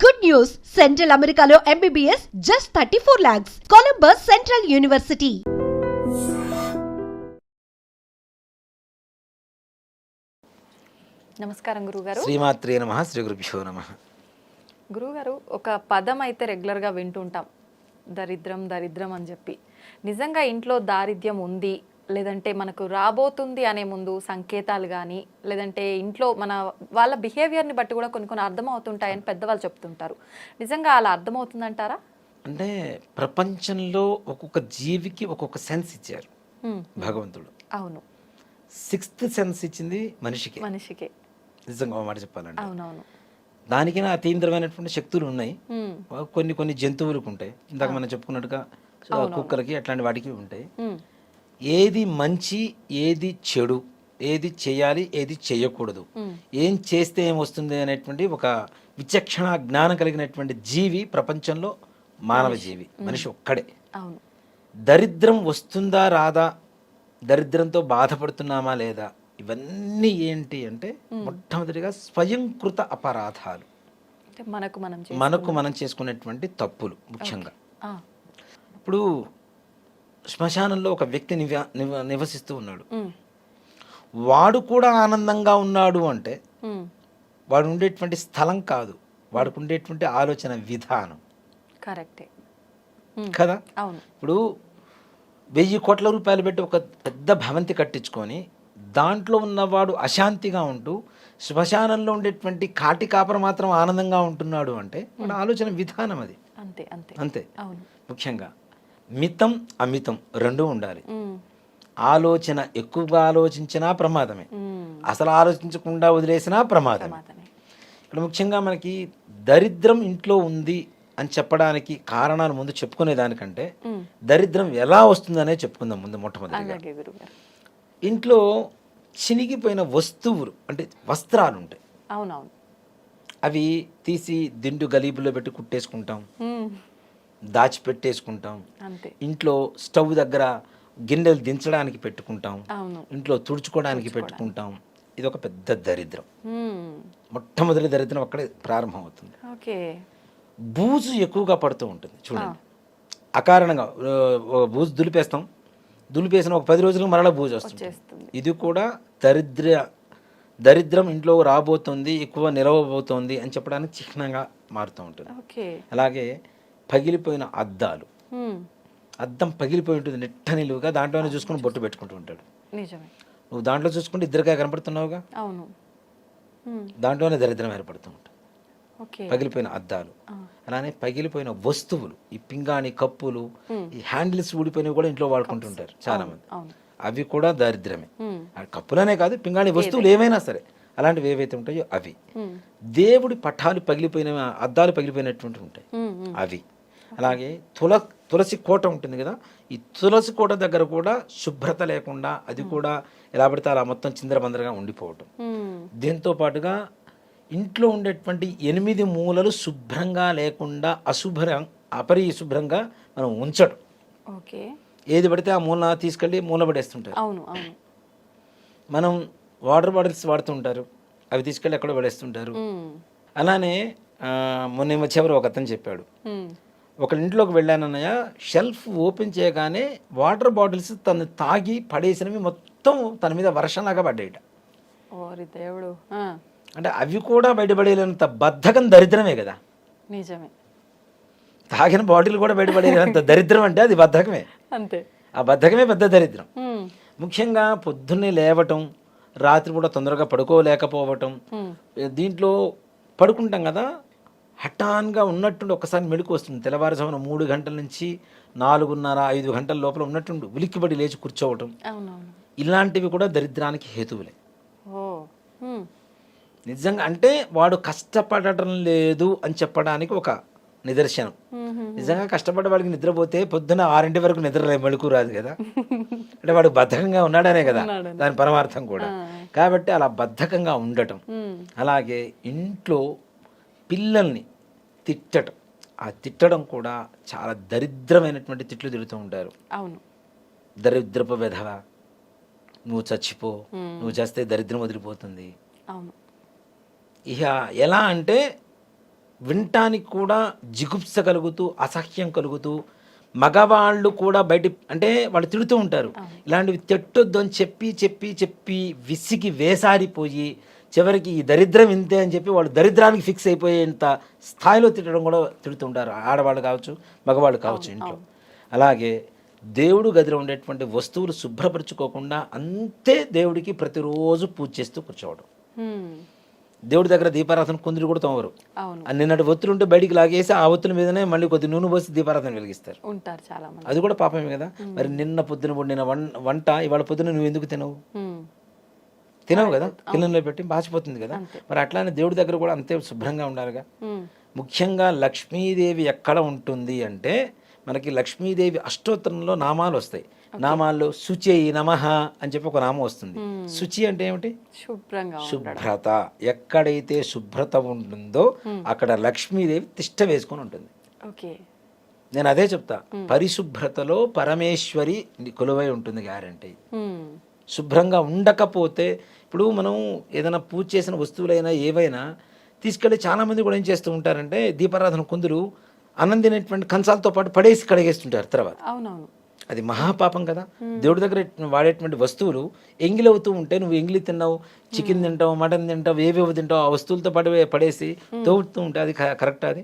Good news! Central Americano MBBS just 34 lakhs. Columbus Central University. నమస్కారం గురుగారు. శ్రీమాత్రే నమః. శ్రీ గురుభ్యో నమః. గురుగారు, ఒక పదం అయితే రెగ్యులర్గా వింటుంటాం, దరిద్రం దరిద్రం అని చెప్పి. నిజంగా ఇంట్లో దారిద్ర్యం ఉంది, లేదంటే మనకు రాబోతుంది అనే ముందు సంకేతాలు కానీ, లేదంటే ఇంట్లో మన వాళ్ళ బిహేవియర్ని బట్టి కూడా కొన్ని కొన్ని అర్థమవుతుంటాయని పెద్దవాళ్ళు చెప్తుంటారు. నిజంగా అలా అర్థమవుతుందంటారా? అంటే ప్రపంచంలో ఒక్కొక్క జీవికి ఒక్కొక్క సెన్స్ ఇచ్చారు భగవంతుడు. అవును, 6th సెన్స్ ఇచ్చింది మనిషికి. నిజంగా ఒక మాట చెప్పాలంటే అవునవును, దానికి అతీంద్రమైనటువంటి శక్తులు ఉన్నాయి. కొన్ని కొన్ని జంతువులకు ఉంటాయి, ఇందాక మనం చెప్పుకున్నట్టుగా కుక్కలకి అట్లాంటి వాటికి ఉంటాయి. ఏది మంచి, ఏది చెడు, ఏది చేయాలి, ఏది చేయకూడదు, ఏం చేస్తే ఏమొస్తుంది అనేటువంటి ఒక విచక్షణ జ్ఞానం కలిగినటువంటి జీవి ప్రపంచంలో మానవ జీవి, మనిషి ఒక్కడే. దరిద్రం వస్తుందా రాదా, దరిద్రంతో బాధపడుతున్నామా లేదా, ఇవన్నీ ఏంటి అంటే మొట్టమొదటిగా స్వయంకృత అపరాధాలు, మనకు మనం చేసుకునేటువంటి తప్పులు. ముఖ్యంగా ఇప్పుడు శ్మశానంలో ఒక వ్యక్తి నివసిస్తూ ఉన్నాడు, వాడు కూడా ఆనందంగా ఉన్నాడు అంటే వాడు ఉండేటువంటి స్థలం కాదు, వాడికి ఉండేటువంటి ఆలోచన విధానం. కరెక్టే కదా. ఇప్పుడు 1000 కోట్ల రూపాయలు పెట్టి ఒక పెద్ద భవంతి కట్టించుకొని దాంట్లో ఉన్నవాడు అశాంతిగా ఉంటూ శ్మశానంలో ఉండేటువంటి కాటి కాపర మాత్రం ఆనందంగా ఉంటున్నాడు అంటే మన ఆలోచన విధానం అది. అంతే. ముఖ్యంగా మితం అమితం రెండూ ఉండాలి. ఆలోచన ఎక్కువగా ఆలోచించినా ప్రమాదమే, అసలు ఆలోచించకుండా వదిలేసినా ప్రమాదమే. ఇక్కడ ముఖ్యంగా మనకి దరిద్రం ఇంట్లో ఉంది అని చెప్పడానికి కారణాలు ముందు చెప్పుకునే దానికంటే దరిద్రం ఎలా వస్తుందనే చెప్పుకుందాం ముందు. మొట్టమొదటిగా ఇంట్లో చినిగిపోయిన వస్తువులు అంటే వస్త్రాలు ఉంటాయి, అవి తీసి దిండు గలీబులో పెట్టి కుట్టేసుకుంటాం, దాచిపెట్టేసుకుంటాం. ఇంట్లో స్టవ్ దగ్గర గిన్నెలు దించడానికి పెట్టుకుంటాం, ఇంట్లో తుడుచుకోవడానికి పెట్టుకుంటాం. ఇది ఒక పెద్ద దరిద్రం. మొట్టమొదటి దరిద్రం అక్కడే ప్రారంభం అవుతుంది. బూజు ఎక్కువగా పడుతూ ఉంటుంది చూడండి, అకారణంగా బూజు దులిపేసిన ఒక 10 రోజులకు మరలా బూజు వస్తుంది. ఇది కూడా దరిద్రం ఇంట్లో రాబోతుంది, ఎక్కువ నిలవబోతోంది అని చెప్పడానికి చిహ్నంగా మారుతూ ఉంటుంది. అలాగే పగిలిపోయిన అద్దాలు, అద్దం పగిలిపోయి ఉంటుంది నిట్ట నిలువుగా, దాంట్లోనే చూసుకుని బొట్టు పెట్టుకుంటూ ఉంటాడు. నువ్వు దాంట్లో చూసుకుంటే ఇద్దరిగా కనపడుతున్నావుగా, దాంట్లోనే దరిద్రం ఏర్పడుతూ ఉంటుంది. పగిలిపోయిన అద్దాలు, అలానే పగిలిపోయిన వస్తువులు, ఈ పింగాణి కప్పులు, ఈ హ్యాండిల్స్ ఊడిపోయినవి కూడా ఇంట్లో వాడుకుంటుంటారు చాలా మంది. అవి కూడా దరిద్రమే. కప్పులనే కాదు, పింగాణి వస్తువులు ఏమైనా సరే అలాంటివి ఏవైతే ఉంటాయో అవి. దేవుడి పటాలు పగిలిపోయిన అద్దాలు పగిలిపోయినటువంటి ఉంటాయి అవి. అలాగే తులసి కోట ఉంటుంది కదా, ఈ తులసి కోట దగ్గర కూడా శుభ్రత లేకుండా అది కూడా ఎలా పడితే అలా మొత్తం చిందరబందరగా ఉండిపోవటం. దీంతో పాటుగా ఇంట్లో ఉండేటువంటి 8 మూలలు శుభ్రంగా లేకుండా అపరిశుభ్రంగా మనం ఉంచడం. ఏది పడితే ఆ మూల తీసుకెళ్ళి మూల పడేస్తుంటారు. మనం వాటర్ బాటిల్స్ వాడుతుంటారు, అవి తీసుకెళ్ళి ఎక్కడో పడేస్తుంటారు. అలానే మొన్న వచ్చేవారు ఒక అతను చెప్పాడు, ఒక ఇంట్లోకి వెళ్ళానన్నయ్య, షెల్ఫ్ ఓపెన్ చేయగానే వాటర్ బాటిల్స్ తను తాగి పడేసినవి మొత్తం తన మీద వర్షంలాగా పడ్డాయిట. అంటే అవి కూడా బయటపడేంత బద్ధకం దరిద్రమే కదా. నిజమే. తాగిన బాటిల్ కూడా బయటపడేంత దరిద్రం అంటే అది బద్ధకమే. అంతే, ఆ బద్ధకమే పెద్ద దరిద్రం. ముఖ్యంగా పొద్దున్నే లేవటం, రాత్రి కూడా తొందరగా పడుకోలేకపోవటం. దీంట్లో పడుకుంటాం కదా, హఠాన్గా ఉన్నట్టుండి ఒకసారి మెలకు వస్తుంది. తెల్లవారుజామున 3 గంటల నుంచి 4:30-5 గంటల లోపల ఉన్నట్టుండి ఉలిక్కిపడి లేచి కూర్చోవటం, ఇలాంటివి కూడా దరిద్రానికి హేతువులే. నిజంగా అంటే వాడు కష్టపడటం లేదు అని చెప్పడానికి ఒక నిదర్శనం. నిజంగా కష్టపడే వాడికి నిద్రపోతే పొద్దున 6 వరకు నిద్ర మెళుకు రాదు కదా, అంటే వాడు బద్ధకంగా ఉన్నాడనే కదా దాని పరమార్థం కూడా. కాబట్టి అలా బద్ధకంగా ఉండటం. అలాగే ఇంట్లో పిల్లల్ని తిట్టడం, ఆ తిట్టడం కూడా చాలా దరిద్రమైనటువంటి తిట్లు తిడుతూ ఉంటారు. దరిద్రపు వెధవ, నువ్వు చచ్చిపో, నువ్వు చేస్తే దరిద్రం వదిలిపోతుంది. ఇక ఎలా అంటే వినటానికి కూడా జిగుప్స కలుగుతూ అసహ్యం కలుగుతూ మగవాళ్ళు కూడా బయట అంటే వాళ్ళు తిడుతూ ఉంటారు, ఇలాంటివి తిట్టొద్దు అని చెప్పి చెప్పి చెప్పి విసిగి వేసారిపోయి చివరికి ఈ దరిద్రం ఇంతే అని చెప్పి వాళ్ళు దరిద్రానికి ఫిక్స్ అయిపోయేంత స్థాయిలో తిట్టడం కూడా తిడుతుంటారు, ఆడవాళ్ళు కావచ్చు మగవాళ్ళు కావచ్చు ఇంట్లో. అలాగే దేవుడు గదిలో ఉండేటువంటి వస్తువులు శుభ్రపరచుకోకుండా అంతే దేవుడికి ప్రతిరోజు పూజ చేస్తూ కూర్చోవడం. దేవుడి దగ్గర దీపారాధన కొందరు కూడా తోమరు, నిన్నటి ఒత్తులు ఉంటే బయటికి లాగేసి ఆ ఒత్తుల మీదనే మళ్ళీ కొద్ది నూనె పోసి దీపారాధన వెలిగిస్తారు ఉంటారు చాలా మంది. అది కూడా పాపమే కదా. మరి నిన్న పొద్దున వండిన వంట ఇవాళ పొద్దున నువ్వు ఎందుకు తినవు కదా, కిల్లెంలో పెట్టి బాచిపోతుంది కదా. మరి అట్లానే దేవుడి దగ్గర కూడా అంతే శుభ్రంగా ఉండాలిగా. ముఖ్యంగా లక్ష్మీదేవి ఎక్కడ ఉంటుంది అంటే మనకి లక్ష్మీదేవి అష్టోత్తరంలో నామాలు వస్తాయి. నామాల్లో శుచి నమః అని చెప్పి ఒక నామం వస్తుంది. శుచి అంటే ఏమిటి? శుభ్రత. ఎక్కడైతే శుభ్రత ఉంటుందో అక్కడ లక్ష్మీదేవి తిష్ట వేసుకొని ఉంటుంది. నేను అదే చెప్తా, పరిశుభ్రతలో పరమేశ్వరి కొలువై ఉంటుంది గ్యారంటీ. శుభ్రంగా ఉండకపోతే ఇప్పుడు మనం ఏదైనా పూజ చేసిన వస్తువులైనా ఏవైనా తీసుకెళ్ళి చాలామంది కూడా ఏం చేస్తూ ఉంటారంటే దీపారాధన కొందరు అన్నం తినేటువంటి కంచాలతో పాటు పడేసి కడిగేస్తుంటారు తర్వాత. అది మహాపాపం కదా. దేవుడి దగ్గర వాడేటువంటి వస్తువులు ఎంగిలవుతూ ఉంటే నువ్వు ఎంగిలి తిన్నావు, చికెన్ తింటావు, మటన్ తింటావు, ఏవేవో తింటావు, ఆ వస్తువులతో పాటు పడేసి తోడుతూ ఉంటే అది కరెక్ట్? అది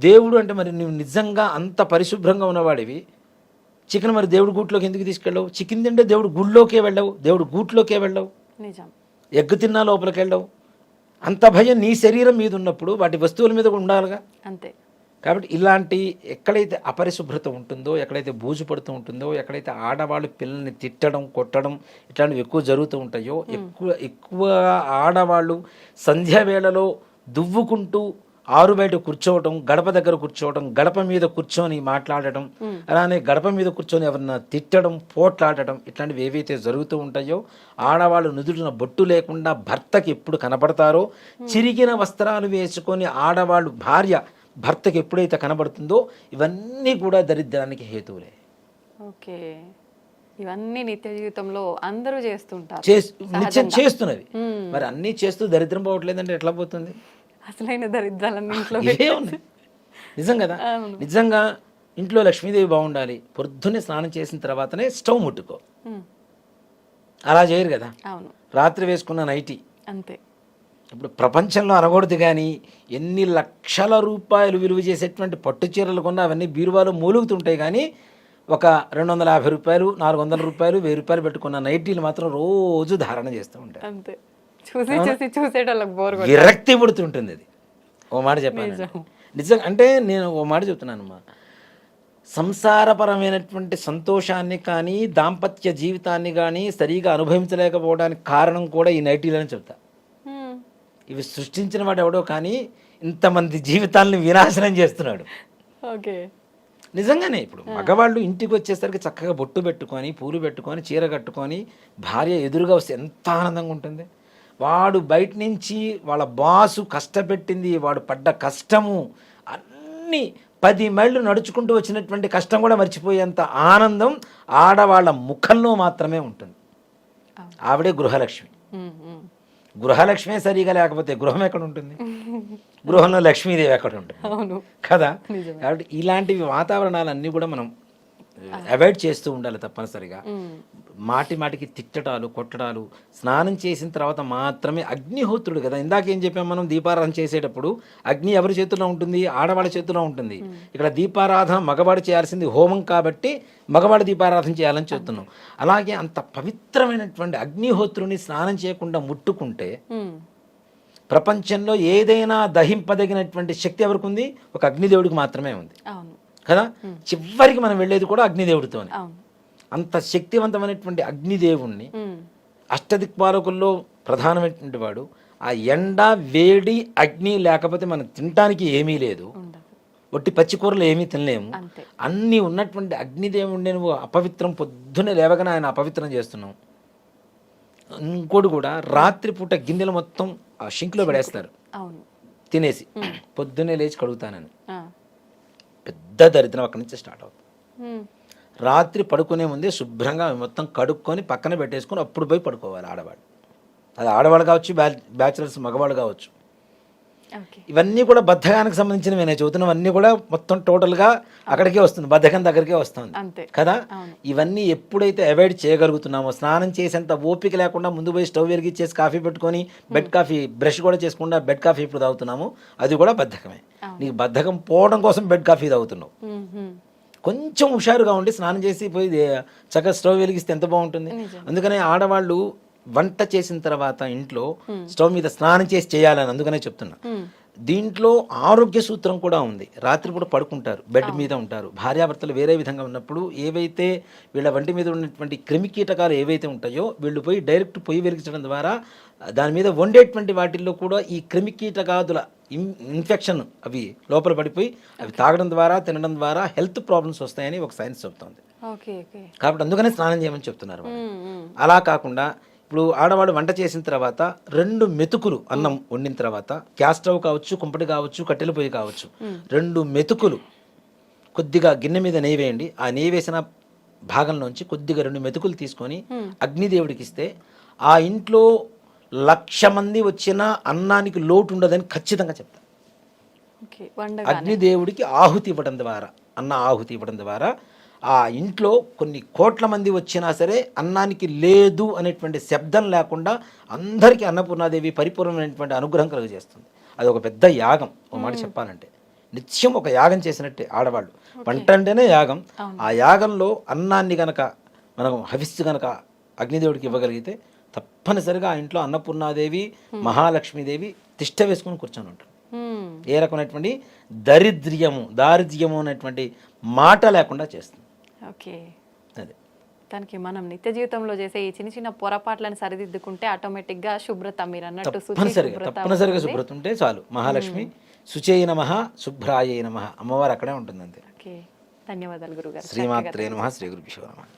దేవుడు అంటే మరి నువ్వు నిజంగా అంత పరిశుభ్రంగా ఉన్నవాడివి చికెన్ మరి దేవుడి గూట్లోకి ఎందుకు తీసుకెళ్ళవు? చికెన్ తింటే దేవుడు గుళ్ళోకే వెళ్ళవు, దేవుడు గూట్లోకే వెళ్ళవు, ఎగ్గు తిన్నా లోపలికి వెళ్ళవు. అంత భయం నీ శరీరం మీద ఉన్నప్పుడు వాటి వస్తువుల మీద ఉండాలిగా. అంతే. కాబట్టి ఇలాంటి ఎక్కడైతే అపరిశుభ్రత ఉంటుందో, ఎక్కడైతే బూజు పడుతూ ఉంటుందో, ఎక్కడైతే ఆడవాళ్ళు పిల్లల్ని తిట్టడం కొట్టడం ఇట్లాంటివి ఎక్కువ జరుగుతూ ఉంటాయో, ఎక్కువ ఆడవాళ్ళు సంధ్యావేళలో దువ్వుకుంటూ ఆరు బయట కూర్చోవటం, గడప దగ్గర కూర్చోవటం, గడప మీద కూర్చొని మాట్లాడటం, అలానే గడప మీద కూర్చొని ఎవరన్నా తిట్టడం, పోట్లాడటం ఇట్లాంటివి ఏవైతే జరుగుతూ ఉంటాయో, ఆడవాళ్ళు నుదుటిన బొట్టు లేకుండా భర్తకి ఎప్పుడు కనబడతారో, చిరిగిన వస్త్రాలు వేసుకొని ఆడవాళ్ళు భార్య భర్తకి ఎప్పుడైతే కనబడుతుందో ఇవన్నీ కూడా దరిద్రానికి హేతువులే. ఓకే, ఇవన్నీ నిత్య జీవితంలో అందరూ చేస్తుంటారు, నిత్యం చేస్తున్నవి. మరి అన్నీ చేస్తూ దరిద్రం పోవట్లేదంటే ఎట్లా పోతుంది? అసలైన దరిద్రాలన్నీ ఇంట్లో ఉన్నాయి. నిజం కదా. నిజంగా ఇంట్లో లక్ష్మీదేవి బాగుండాలి. పొద్దున్నే స్నానం చేసిన తర్వాతనే స్టవ్ ముట్టుకో. అలా చేయరు కదా. రాత్రి వేసుకున్న నైటీ అంతే. ఇప్పుడు ప్రపంచంలో అనకూడదు కానీ ఎన్ని లక్షల రూపాయలు విలువ చేసేటువంటి పట్టు చీరలు కొన్నా అవన్నీ బీరువాలో మూలుగుతుంటాయి, కానీ ఒక 250 రూపాయలు, 400 రూపాయలు, 1000 రూపాయలు పెట్టుకున్న నైటీలు మాత్రం రోజు ధారణ చేస్తూ ఉంటారు. అంతే. చూసేటోళ్ళకి విరక్తి పుడుతుంటుంది. అది ఓ మాట చెప్పాను నిజంగా. అంటే నేను ఓ మాట చెప్తున్నాను అమ్మా, సంసారపరమైనటువంటి సంతోషాన్ని కానీ దాంపత్య జీవితాన్ని కానీ సరిగా అనుభవించలేకపోవడానికి కారణం కూడా ఈ నైటీలని చెప్తా. ఇవి సృష్టించిన వాడు ఎవడో కానీ ఇంతమంది జీవితాలను వినాశనం చేస్తున్నాడు. ఓకే, నిజంగానే. ఇప్పుడు మగవాళ్ళు ఇంటికి వచ్చేసరికి చక్కగా బొట్టు పెట్టుకొని, పూలు పెట్టుకొని, చీర కట్టుకొని భార్య ఎదురుగా వస్తే ఎంత ఆనందంగా ఉంటుంది. వాడు బయట నుంచి వాళ్ళ బాసు కష్టపెట్టింది, వాడు పడ్డ కష్టము అన్నీ 10 మైళ్ళు నడుచుకుంటూ వచ్చినటువంటి కష్టం కూడా మర్చిపోయేంత ఆనందం ఆడవాళ్ళ ముఖంలో మాత్రమే ఉంటుంది. ఆవిడే గృహలక్ష్మి. గృహలక్ష్మే సరిగా లేకపోతే గృహం ఎక్కడ ఉంటుంది? గృహంలో లక్ష్మీదేవి ఎక్కడ ఉంటుంది కదా. కాబట్టి ఇలాంటివి వాతావరణాలన్నీ కూడా మనం అవాయిడ్ చేస్తూ ఉండాలి తప్పనిసరిగా. మాటి మాటికి తిట్టడాలు, కొట్టడాలు. స్నానం చేసిన తర్వాత మాత్రమే అగ్నిహోత్రుడు కదా. ఇందాకేం చెప్పాం మనం, దీపారాధన చేసేటప్పుడు అగ్ని ఎవరి చేతిలో ఉంటుంది? ఆడవాళ్ళ చేతిలో ఉంటుంది. ఇక్కడ దీపారాధన మగవాడు చేయాల్సింది హోమం కాబట్టి మగవాడు దీపారాధన చేయాలని చెప్తున్నాం. అలాగే అంత పవిత్రమైనటువంటి అగ్నిహోత్రుని స్నానం చేయకుండా ముట్టుకుంటే ప్రపంచంలో ఏదైనా దహింపదగినటువంటి శక్తి ఎవరికి ఉంది? ఒక అగ్నిదేవుడికి మాత్రమే ఉంది కదా. చివరికి మనం వెళ్ళేది కూడా అగ్నిదేవుడితోనే. అంత శక్తివంతమైనటువంటి అగ్నిదేవుణ్ణి, అష్టదిక్పాలకుల్లో ప్రధానమైనటువంటి వాడు. ఆ ఎండ, వేడి, అగ్ని లేకపోతే మనం తినటానికి ఏమీ లేదు. ఒట్టి పచ్చికూరలు ఏమీ తినలేము. అన్నీ ఉన్నటువంటి అగ్నిదేవుడిని నువ్వు అపవిత్రం, పొద్దున్నే లేవగానే ఆయన అపవిత్రం చేస్తున్నావు. ఇంకోటి కూడా, రాత్రిపూట గిన్నెలు మొత్తం ఆ షింక్లో పడేస్తారు తినేసి, పొద్దున్నే లేచి కడుగుతానని. పెద్ద దరిద్రం అక్కడి నుంచి స్టార్ట్ అవుతుంది. రాత్రి పడుకునే ముందే శుభ్రంగా మొత్తం కడుక్కొని పక్కన పెట్టేసుకొని అప్పుడు పోయి పడుకోవాలి ఆడవాళ్ళు. అది ఆడవాళ్ళు కావచ్చు, బ్యాచులర్స్ మగవాళ్ళు కావచ్చు. ఓకే. ఇవన్నీ కూడా బద్ధకానికి సంబంధించినవి నేను చదువుతున్నవన్నీ కూడా మొత్తం టోటల్గా అక్కడికే వస్తుంది, బద్ధకం దగ్గరికే వస్తుంది అంతే కదా. అవును. ఇవన్నీ ఎప్పుడైతే అవాయిడ్ చేయగలుగుతున్నామో, స్నానం చేసేంత ఓపిక లేకుండా ముందు పోయి స్టవ్ వెలిగించేసి కాఫీ పెట్టుకొని బెడ్ కాఫీ బ్రష్ కూడా చేసుకుండా బెడ్ కాఫీ ఇప్పుడు తాగుతున్నాము, అది కూడా బద్ధకమే. నీకు బద్ధకం పోవడం కోసం బెడ్ కాఫీ తాగుతున్నావు. కొంచెం హుషారుగా ఉండి స్నానం చేసి పోయి చక్కగా స్టవ్ వెలిగిస్తే ఎంత బాగుంటుంది. అందుకనే ఆడవాళ్ళు వంట చేసిన తర్వాత ఇంట్లో స్టవ్ మీద స్నానం చేసి చేయాలని అందుకనే చెప్తున్నా. దీంట్లో ఆరోగ్య సూత్రం కూడా ఉంది. రాత్రిపూట పడుకుంటారు, బెడ్ మీద ఉంటారు, భార్యాభర్తలు వేరే విధంగా ఉన్నప్పుడు ఏవైతే వీళ్ళ వంటి మీద ఉన్నటువంటి క్రిమికీటకాలు ఏవైతే ఉంటాయో వీళ్ళు పోయి డైరెక్ట్ పొయ్యి వెలిగించడం ద్వారా దాని మీద వండేటువంటి వాటిల్లో కూడా ఈ క్రిమికీటకాదుల ఇన్ఫెక్షన్ అవి లోపల పడిపోయి అవి తాగడం ద్వారా తినడం ద్వారా హెల్త్ ప్రాబ్లమ్స్ వస్తాయని ఒక సైన్స్ చెప్తోంది. కాబట్టి అందుకనే స్నానం చేయమని చెప్తున్నారు. అలా కాకుండా ఇప్పుడు ఆడవాడు వంట చేసిన తర్వాత 2 మెతుకులు అన్నం వండిన తర్వాత గ్యాస్ స్టవ్ కావచ్చు, కుంపటి కావచ్చు, కట్టెల పొయ్యి కావచ్చు, 2 మెతుకులు కొద్దిగా గిన్నె మీద నెయ్యి వేయండి. ఆ నెయ్యి వేసిన భాగంలోంచి కొద్దిగా 2 మెతుకులు తీసుకొని అగ్నిదేవుడికి ఇస్తే ఆ ఇంట్లో 1,00,000 మంది వచ్చినా అన్నానికి లోటు ఉండదని ఖచ్చితంగా చెప్తా. అగ్నిదేవుడికి ఆహుతి ఇవ్వడం ద్వారా, అన్న ఆహుతి ఇవ్వడం ద్వారా ఆ ఇంట్లో కొన్ని కోట్ల మంది వచ్చినా సరే అన్నానికి లేదు అనేటువంటి శబ్దం లేకుండా అందరికీ అన్నపూర్ణాదేవి పరిపూర్ణమైనటువంటి అనుగ్రహం కలుగజేస్తుంది. అది ఒక పెద్ద యాగం. ఒక మాట చెప్పాలంటే నిత్యం ఒక యాగం చేసినట్టే ఆడవాళ్ళు. వంట అంటేనే యాగం. ఆ యాగంలో అన్నాన్ని గనక మనం హవిస్సు గనక అగ్నిదేవుడికి ఇవ్వగలిగితే తప్పనిసరిగా ఆ ఇంట్లో అన్నపూర్ణాదేవి, మహాలక్ష్మీదేవి తిష్ట వేసుకొని కూర్చొని ఉంటారు. ఏ రకమైనటువంటి దారిద్ర్యము అనేటువంటి మాట లేకుండా చేస్తుంది. ఓకే. అదే దానికి మనం నిత్య జీవితంలో చేసే ఈ చిన్న చిన్న పొరపాట్లను సరిదిద్దుకుంటే ఆటోమేటిక్గా శుభ్రత, మీరు అన్నట్టు తప్పనిసరిగా శుభ్రత ఉంటే చాలు. మహాలక్ష్మి శుచయ నమః, శుభ్రాయ నమః, అమ్మవారు అక్కడే ఉంటుంది అంతే. ఓకే, ధన్యవాదాలు గురుగారు. శ్రీమాత్రే నమః, శ్రీ గురుభ్యో నమః.